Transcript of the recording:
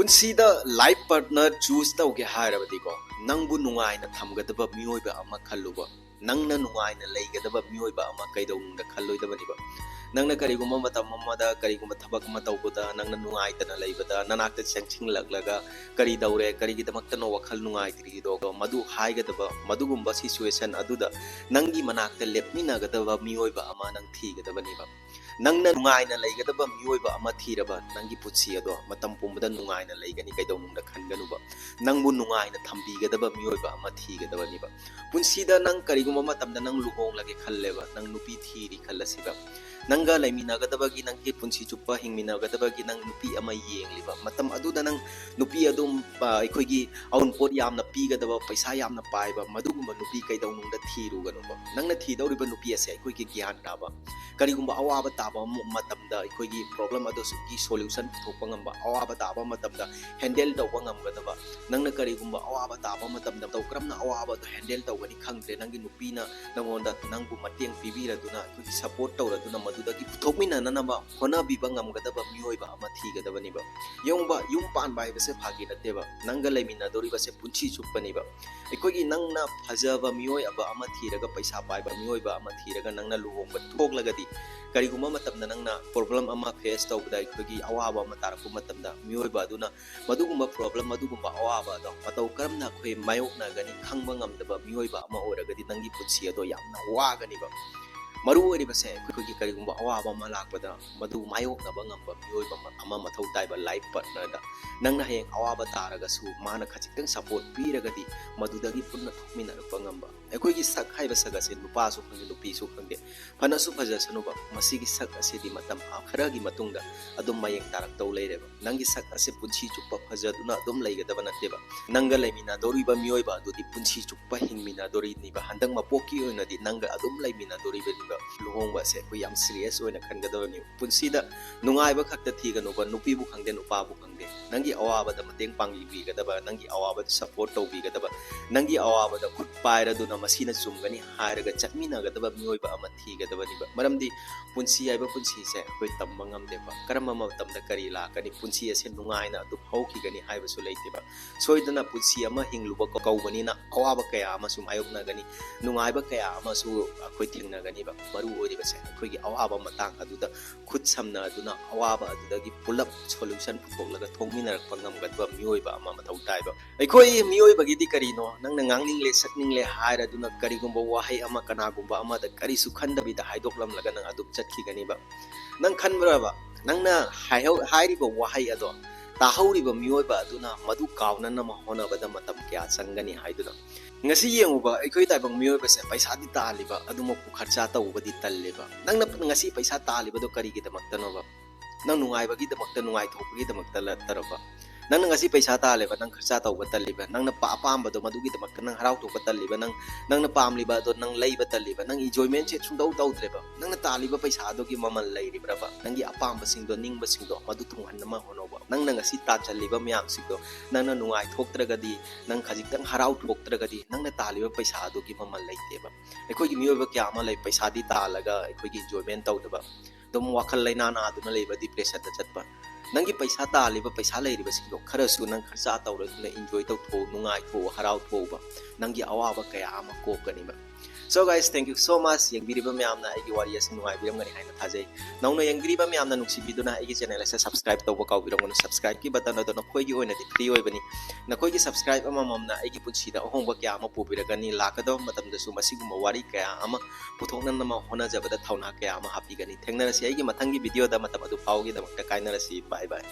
पुंसीदा life partner choose तौगे हारबदीको नंगबु नुंगाइना थमगदबा मियोइबा अमा खल्लुबा नंगना नुंगाइना लेगदबा मियोइबा अमा कैदौंगदा खल्लोइदबनिबा नंगना करिगुम्बा मतम अमदा करिगुम्बा थबक अमा तौबदा नंगना नुंगाइतना लेबदा ननाक्ता चंचिंगलगलगा करि दौरे करिगिदमक्तनो वखल नुंगाइत्रिदो मदु हाइगदबा मदुगुम्बा सिचुएशन अदुदा नंगी मनाक्ता लेपमिनागदबा मियोइबा अमा नंग थीगदबनिबा नंगना नुंगाइना लेगदबा मियोइबा अमा थीरबा नंगी पुछि अदो मतम पुंबदा नुंगाइना लेगनी कैदौंगदा खनगनुबा नंगबु नुंगाइना थंबीगदबा मियोइबा अमा थीगदबनिबा पुंसीदा नंग करिगुम्बा मतमदा नंग लुहोंगलगे खल्लेबा नंग नुपी थीरी खल्लसिबा नंगा लेमिनागदबगी नंगी पुंसी चुप्पा हिंगमिनागदबगी नंग नुपी अमा येंगलिबा मतम अदुदा नंग नुपी अदुम अखोइगी अउनपोट यामना पीगदबा पैसा यामना पाइबा मदुगुम्बा नुपी कैदौंगदा थीरुगनुबा नंगना थीदौरिबा नुपी असे अखोइगी ज्ञान ताबा करिगुम्बा अवाबा ताबा मतमदा अखोइगी प्रॉब्लम अदोसुगी सॉल्यूशन थोपा ngamba अवाबा ताबा मतमदा हैंडल तौबा ngमगदबा नंगना करिगुम्बा अवाबा ताबा मतमदा तौ क्रमना अवाबा दो हैंडल तौगनी खंगद्रे नंगी नुपीना नंगोंदा नंगबु मतेंग पिबिरदुना अखोइगी सपोर्ट तौरदुना मदुदगी पुथोकमिनाननबा होनाबिबा ngमगदबा मियोइबा अमा थीगदबनिबा योंबा युम पानबा हाइबसे फागी नतेबा नंगा लेमिनादोरिबसे पुंछि चुप्पनिबा अखोइगी नंगना फजबा मियोइ अबा अमा थीरगा पैसा पाइबा मियोइबा अमा थीरगा नंगना लुहोंबा थोकलगदी करिगुम्बा मतमदा नंगना प्रॉब्लम अमा फेस तौबदा अखोइगी अवाबा अमा तारकु मतमदा मियोइबा अदुना मदुगुम्बा प्रॉब्लम मदुगुम्बा अवाबा दो मतौ करमना अखोइ मायोकनागनी खंगबा ngमदबा मियोइबा अमा ओरगदी नंगी पुछि अदो यामना वागनिबा मरु ओरिबसे अखोइगी करिगुम्बा अवाबा अमा लाकबदा मदु मायोकनबा ngमबा मियोइबा अमा मथौ ताइबा लाइफ पार्टनरदा नंगना हेंग अवाबा तारगसु माना खचितंग सपोर्ट पीरगदी मदुदगी पुन्ना थोकमिनारपा ngमबा अखोइगी सक हाइबा सगसे नुपासु खंगे नुपीसु खंगे फनसु फजसनुबा मसिगी सक असेदी मतम खरगी मतुंगदा अदुम मयेंग तारक तौ लेरेबा नंगी सक असे पुंछि चुप्पा फजदुना अदुम लेगदबा नतेबा नंगा लेमिना दोरिबा मियोइबा अदुदी पुंछि चुप्पा हिंगमिना दोरिनिबा हंदंग मपोकी ओइनदी नंगा अदुम लेमिना दोरिबनिबा लुहोंबा से कोई याम सीरियस ओइना खनगदबनि पुंसीदा नुंगाइबा खक्ता थीगनुबा नुपीबु खंगे नुपाबु खंगे नंगी अवाबदा मतेंग पांगिबिगदबा नंगी अवाबदा सपोर्ट तौबिगदबा नंगी अवाबदा खुद पाइरदुना मसीना चुमगनी हारगा चटमिनागदबा मियोइबा अमा थीगदबनिबा मरमदी पुंसी हाइबा पुंसी से कोई तम्बा ngमदेबा करम मतमदा करी लाकनी पुंसी असे नुंगाइना अदु हौखिगनी हाइबसु लेतेबा सोइदना पुंसी अमा हिंगलुबा कौबनिना अवाबा कया अमासु मायोकनागनी नुंगाइबा कया अमासु अखोइ थिंगनागनीबा मरु ओरिबसे अखोइगी अवाबा मतांग अदुदा खुद समना अदुना अवाबा अदुदगी पुलप सॉल्यूशन पुथोकलगा थोंगमिनारकपा ngमगदबा मियोइबा अमा मथौ ताइबा अखोइ मियोइबगिदी करिनो नंगना nganglingले सकनिंगले हाइर अदुना करिगुम्बा वाहै अमा कनागुम्बा अमादा करिसु खंदबिदा हाइदोकलमलगा नंग अदुम चटखिगनीबा नंग खनब्राबा नंगना हाइरिबा वाहै अदो ताहौरिबा मियोइबा अदुना मदु कावननमा होनबदा मतम क्या संगनी हाइदुना ngasi yenguba ekoi taibang miyoibase paisa di taliba adumo ku kharcha tawbadi talliba nangna ngasi paisa taliba do kari gi damaktanoba nang nungai bagi damakta nungai thopgi damakta la taraba nang ngasi paisa taleba nang kharcha tawba talliba nangna pa apamba do madugi damakta nang harau thopba talliba nangna pamliba do nang leiba talliba nang enjoyment che chungdau tawdreba nangna taliba paisa do gi mamal leiribraba nangi apamba singdo ningba singdo madu thunghanna honoba nangna ngasi ta challiba myam singdo nangna nungai thoktragadi nang khajitang harau thoktragadi nangna taliba paisa do gi mamal leiteba ekoi gi miyoba kya ama lei paisa di talaga ekoi gi enjoyment tawdaba dum wakhal leina na aduna leiba depression ta chatpa नंगी पैसा तालिबा पैसा लेरिबा सिंदो खरसु नंग खर्चा तौरदुना enjoy तौथो नुंगाइ थो हराउ थोबा नंगी अवाबा कया अमा कोकनिबा so guys thank you so much यंगबिरिबा म्यामना आइगी वारी असिन नुंगाइ बिरमगनि हाइना थाजै नौनो यंगबिरिबा म्यामना नुक्सिबिदुना आइगी चैनल असे सब्सक्राइब तौबा काउबिरमगन सब्सक्राइब की बटन अदो नखोइगी ओइनादि फ्री ओइबनी नखोइगी सब्सक्राइब अमा ममना आइगी पुछिदा अहोंबा कया अमा पुबिरगनि लाकदो मतमदसु मसिगुम वारी कया अमा पुथोकननमा होना जबदा थौना कया अमा हापिगनि थेंगनरसि आइगी मथंगी वीडियो दा मतम अदु फावगी दमक्ता काइनरसि बाय बाय।